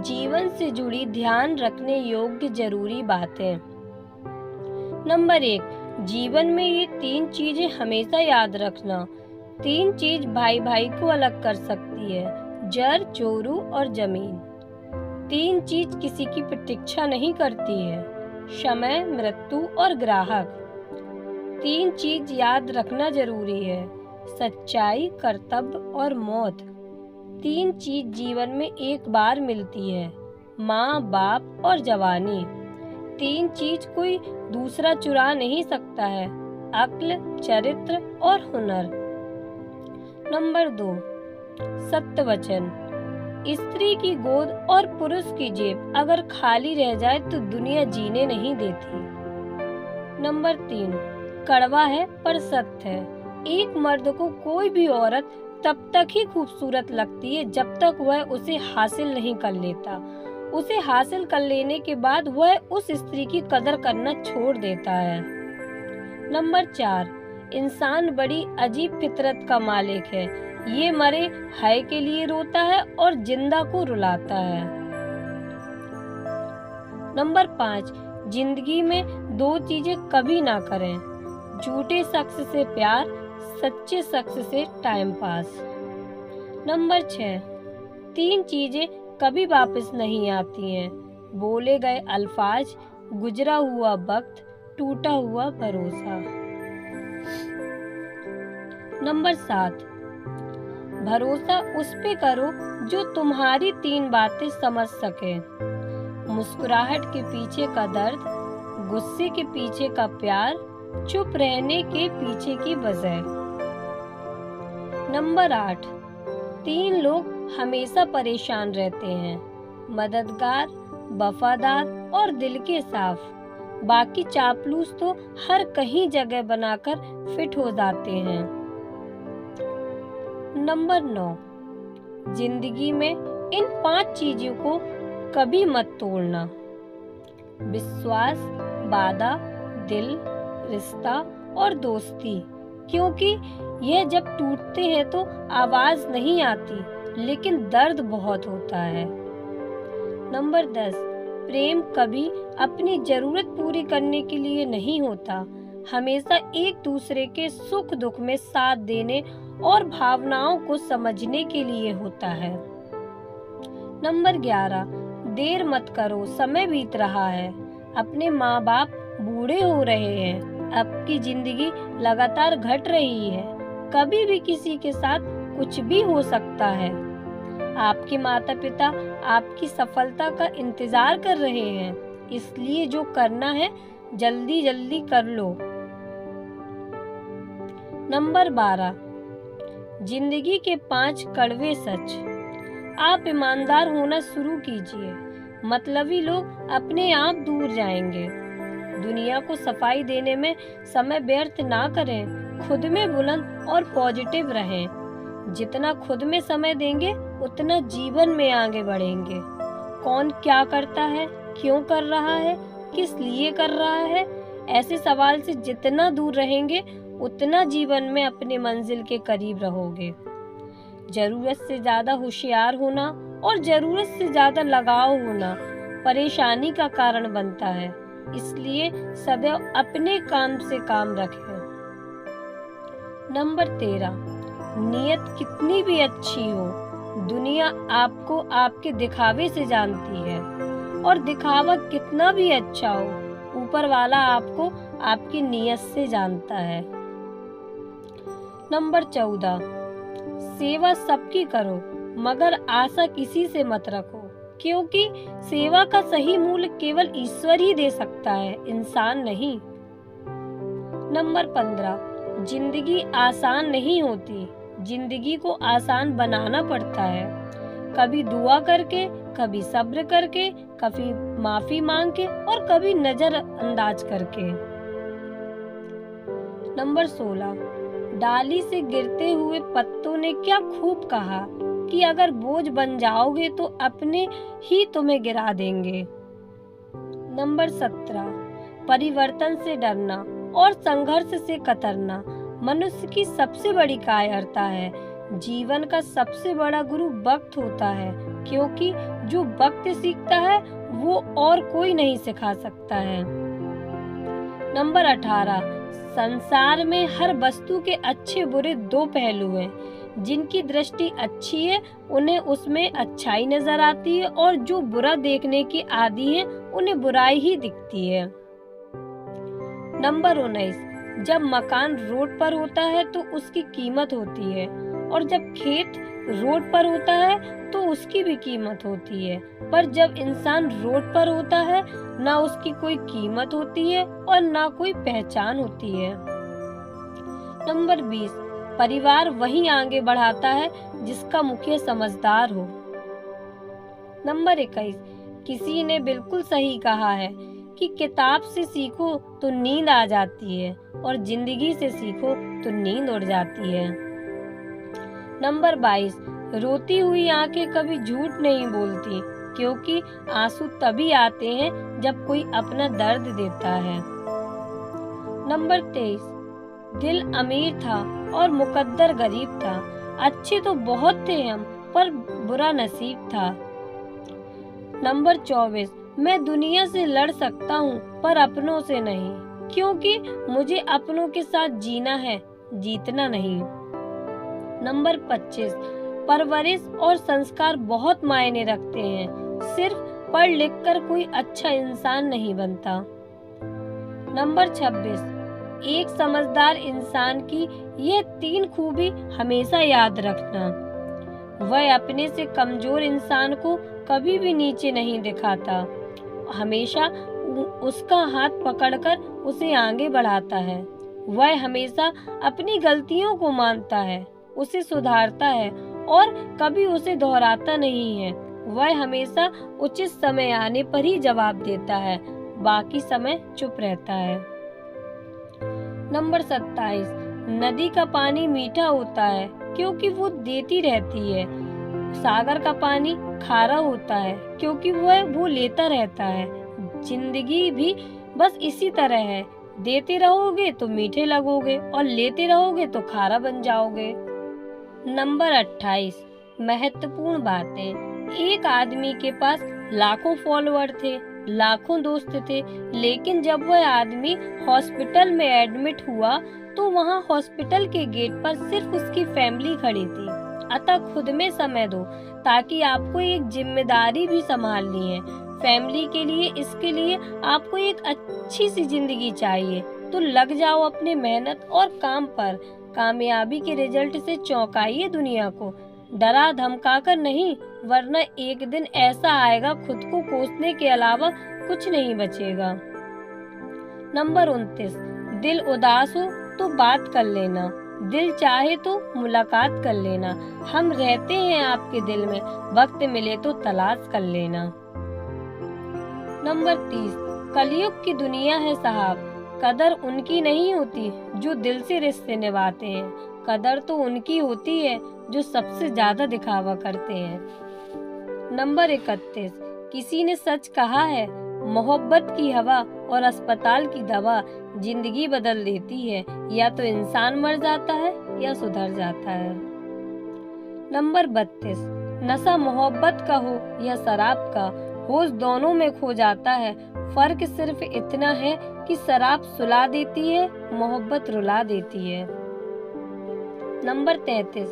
जीवन से जुड़ी ध्यान रखने योग्य जरूरी बातें। नंबर 1, जीवन में ये 3 चीजें हमेशा याद रखना। 3 चीज भाई भाई को अलग कर सकती है, जड़, चोरू और जमीन। 3 चीज किसी की प्रतीक्षा नहीं करती है, समय, मृत्यु और ग्राहक। 3 चीज याद रखना जरूरी है, सच्चाई, कर्तव्य और मौत। 3 चीज जीवन में एक बार मिलती है, माँ, बाप और जवानी। 3 चीज कोई दूसरा चुरा नहीं सकता है, अक्ल, चरित्र और हुनर। नंबर 2, सत्य वचन। स्त्री की गोद और पुरुष की जेब अगर खाली रह जाए तो दुनिया जीने नहीं देती। नंबर 3, कड़वा है पर सत्य है। एक मर्द को कोई भी औरत तब तक ही खूबसूरत लगती है जब तक वह उसे हासिल नहीं कर लेता। उसे हासिल कर लेने के बाद वह उस स्त्री की कदर करना छोड़ देता है। नंबर 4, इंसान बड़ी अजीब फितरत का मालिक है। ये मरे हाय के लिए रोता है और जिंदा को रुलाता है। नंबर 5, जिंदगी में 2 चीजें कभी ना करें, झूठे शख्स से प्यार, सच्चे शख्स से टाइम पास। नंबर 6, 3 चीजें कभी वापस नहीं आती हैं, बोले गए अल्फाज, गुजरा हुआ वक्त, टूटा हुआ भरोसा। नंबर 7, भरोसा उस पे करो जो तुम्हारी 3 बातें समझ सके। मुस्कुराहट के पीछे का दर्द, गुस्से के पीछे का प्यार, चुप रहने के पीछे की वजह। नंबर 8, 3 लोग हमेशा परेशान रहते हैं, मददगार, वफादार और दिल के साफ। बाकी चापलूस तो हर कहीं जगह बनाकर फिट हो जाते हैं। नंबर 9, जिंदगी में इन 5 चीजों को कभी मत तोड़ना, विश्वास, वादा, दिल, रिश्ता और दोस्ती, क्योंकि यह जब टूटते हैं तो आवाज नहीं आती लेकिन दर्द बहुत होता है। नंबर 10, प्रेम कभी अपनी जरूरत पूरी करने के लिए नहीं होता, हमेशा एक दूसरे के सुख दुख में साथ देने और भावनाओं को समझने के लिए होता है। नंबर 11, देर मत करो, समय बीत रहा है। अपने माँ बाप बूढ़े हो रहे हैं, आपकी जिंदगी लगातार घट रही है, कभी भी किसी के साथ कुछ भी हो सकता है। आपके माता पिता आपकी सफलता का इंतजार कर रहे हैं, इसलिए जो करना है जल्दी जल्दी कर लो। नंबर 12, जिंदगी के 5 कड़वे सच। आप ईमानदार होना शुरू कीजिए, मतलबी लोग अपने आप दूर जाएंगे। दुनिया को सफाई देने में समय व्यर्थ ना करें, खुद में बुलंद और पॉजिटिव रहें। जितना खुद में समय देंगे उतना जीवन में आगे बढ़ेंगे। कौन क्या करता है, क्यों कर रहा है, किस लिए कर रहा है, ऐसे सवाल से जितना दूर रहेंगे उतना जीवन में अपने मंजिल के करीब रहोगे। जरूरत से ज्यादा होशियार होना और जरूरत से ज्यादा लगाव होना परेशानी का कारण बनता है, इसलिए सदैव अपने काम से काम रखें। नंबर 13, नियत कितनी भी अच्छी हो, दुनिया आपको आपके दिखावे से जानती है, और दिखावा कितना भी अच्छा हो, ऊपर वाला आपको आपकी नियत से जानता है। नंबर 14, सेवा सबकी करो मगर आशा किसी से मत रखो, क्योंकि सेवा का सही मूल्य केवल ईश्वर ही दे सकता है, इंसान नहीं। नंबर 15, जिंदगी आसान नहीं होती, जिंदगी को आसान बनाना पड़ता है, कभी दुआ करके, कभी सब्र करके, कभी माफी मांग के और कभी नजरअंदाज करके। नंबर 16, डाली से गिरते हुए पत्तों ने क्या खूब कहा कि अगर बोझ बन जाओगे तो अपने ही तुम्हें गिरा देंगे। नंबर 17, परिवर्तन से डरना और संघर्ष से कतरना मनुष्य की सबसे बड़ी कायरता है। जीवन का सबसे बड़ा गुरु वक्त होता है, क्योंकि जो वक्त सीखता है वो और कोई नहीं सिखा सकता है। नंबर 18, संसार में हर वस्तु के अच्छे बुरे दो पहलू हैं। जिनकी दृष्टि अच्छी है उन्हें उसमें अच्छाई नजर आती है, और जो बुरा देखने की आदी है उन्हें बुराई ही दिखती है। नंबर 19, जब मकान रोड पर होता है तो उसकी कीमत होती है, और जब खेत रोड पर होता है तो उसकी भी कीमत होती है। पर जब इंसान रोड पर होता है ना उसकी कोई कीमत होती है और ना कोई पहचान होती है। नंबर 20, परिवार वही आगे बढ़ाता है जिसका मुखिया समझदार हो। नंबर 21, किसी ने बिल्कुल सही कहा है कि किताब से सीखो तो नींद आ जाती है और जिंदगी से सीखो तो नींद उड़ जाती है। नंबर 22, रोती हुई आंखें कभी झूठ नहीं बोलती, क्योंकि आंसू तभी आते हैं जब कोई अपना दर्द देता है। नंबर 23, दिल अमीर था और मुकद्दर गरीब था। अच्छे तो बहुत थे हम, पर बुरा नसीब था। नंबर 24, मैं दुनिया से लड़ सकता हूँ पर अपनों से नहीं, क्योंकि मुझे अपनों के साथ जीना है, जीतना नहीं। नंबर 25, परवरिश और संस्कार बहुत मायने रखते हैं। सिर्फ पढ़ लिख कर कोई अच्छा इंसान नहीं बनता। नंबर 26, एक समझदार इंसान की यह 3 खूबी हमेशा याद रखना। वह अपने से कमजोर इंसान को कभी भी नीचे नहीं दिखाता, हमेशा उसका हाथ पकड़कर उसे आगे बढ़ाता है। वह हमेशा अपनी गलतियों को मानता है, उसे सुधारता है और कभी उसे दोहराता नहीं है। वह हमेशा उचित समय आने पर ही जवाब देता है, बाकी समय चुप रहता है। नंबर 27, नदी का पानी मीठा होता है क्योंकि वो देती रहती है। सागर का पानी खारा होता है क्योंकि वो लेता रहता है। जिंदगी भी बस इसी तरह है, देते रहोगे तो मीठे लगोगे और लेते रहोगे तो खारा बन जाओगे। नंबर 28, महत्वपूर्ण बातें। एक आदमी के पास लाखों फॉलोअर थे, लाखों दोस्त थे, लेकिन जब वह आदमी हॉस्पिटल में एडमिट हुआ तो वहाँ हॉस्पिटल के गेट पर सिर्फ उसकी फैमिली खड़ी थी। अतः खुद में समय दो, ताकि आपको एक जिम्मेदारी भी संभालनी है। फैमिली के लिए, इसके लिए आपको एक अच्छी सी जिंदगी चाहिए, तो लग जाओ अपने मेहनत और काम पर। कामयाबी के रिजल्ट से चौंकाइए दुनिया को, डरा धमकाकर नहीं, वरना एक दिन ऐसा आएगा खुद को कोसने के अलावा कुछ नहीं बचेगा। नंबर 29, दिल उदास हो तो बात कर लेना, दिल चाहे तो मुलाकात कर लेना। हम रहते हैं आपके दिल में, वक्त मिले तो तलाश कर लेना। नंबर 30, कलयुग की दुनिया है साहब, कदर उनकी नहीं होती जो दिल से रिश्ते निभाते हैं, कदर तो उनकी होती है जो सबसे ज्यादा दिखावा करते हैं। नंबर 31, किसी ने सच कहा है, मोहब्बत की हवा और अस्पताल की दवा जिंदगी बदल देती है। या तो इंसान मर जाता है या सुधर जाता है। नंबर 32, नशा मोहब्बत का हो या शराब का, होश दोनों में खो जाता है। फर्क सिर्फ इतना है कि शराब सुला देती है, मोहब्बत रुला देती है। नंबर 33,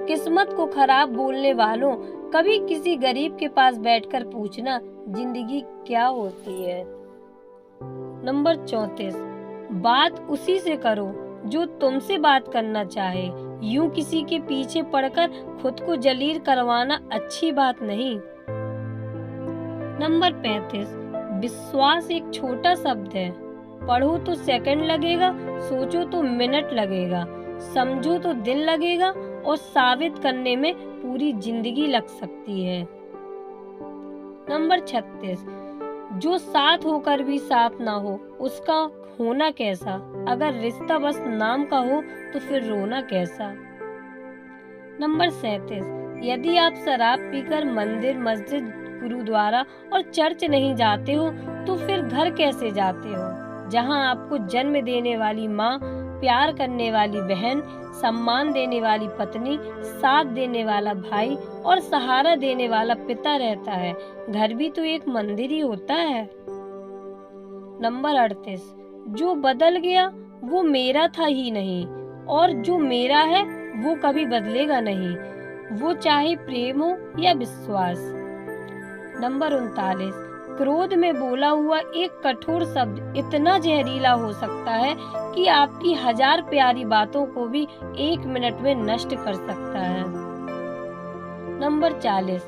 किस्मत को खराब बोलने वालों, कभी किसी गरीब के पास बैठकर पूछना जिंदगी क्या होती है। नंबर 34, बात उसी से करो जो तुमसे बात करना चाहे। यूं किसी के पीछे पड़कर खुद को जलील करवाना अच्छी बात नहीं। नंबर 35, विश्वास एक छोटा शब्द है। पढ़ो तो सेकंड लगेगा, सोचो तो मिनट लगेगा, समझो तो दिन लगेगा और साबित करने में पूरी जिंदगी लग सकती है। नंबर 36, जो साथ होकर भी साथ ना हो उसका होना कैसा। अगर रिश्ता बस नाम का हो तो फिर रोना कैसा। नंबर 37, यदि आप शराब पीकर मंदिर, मस्जिद, गुरुद्वारा और चर्च नहीं जाते हो तो फिर घर कैसे जाते हो, जहां आपको जन्म देने वाली माँ, प्यार करने वाली बहन, सम्मान देने वाली पत्नी, साथ देने वाला भाई और सहारा देने वाला पिता रहता है। घर भी तो एक मंदिर ही होता है। नंबर 38, जो बदल गया वो मेरा था ही नहीं, और जो मेरा है वो कभी बदलेगा नहीं, वो चाहे प्रेम हो या विश्वास। नंबर 39, क्रोध में बोला हुआ एक कठोर शब्द इतना जहरीला हो सकता है कि आपकी 1000 प्यारी बातों को भी 1 मिनट में नष्ट कर सकता है। नंबर 40,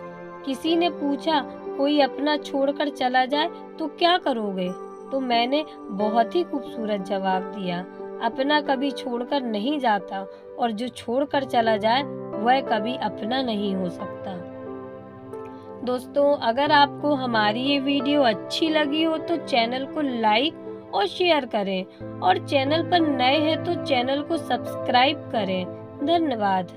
किसी ने पूछा कोई अपना छोड़कर चला जाए तो क्या करोगे? तो मैंने बहुत ही खूबसूरत जवाब दिया, अपना कभी छोड़कर नहीं जाता, और जो छोड़कर चला जाए वह कभी अपना नहीं हो सकता। दोस्तों, अगर आपको हमारी ये वीडियो अच्छी लगी हो तो चैनल को लाइक और शेयर करें, और चैनल पर नए हैं तो चैनल को सब्सक्राइब करें। धन्यवाद।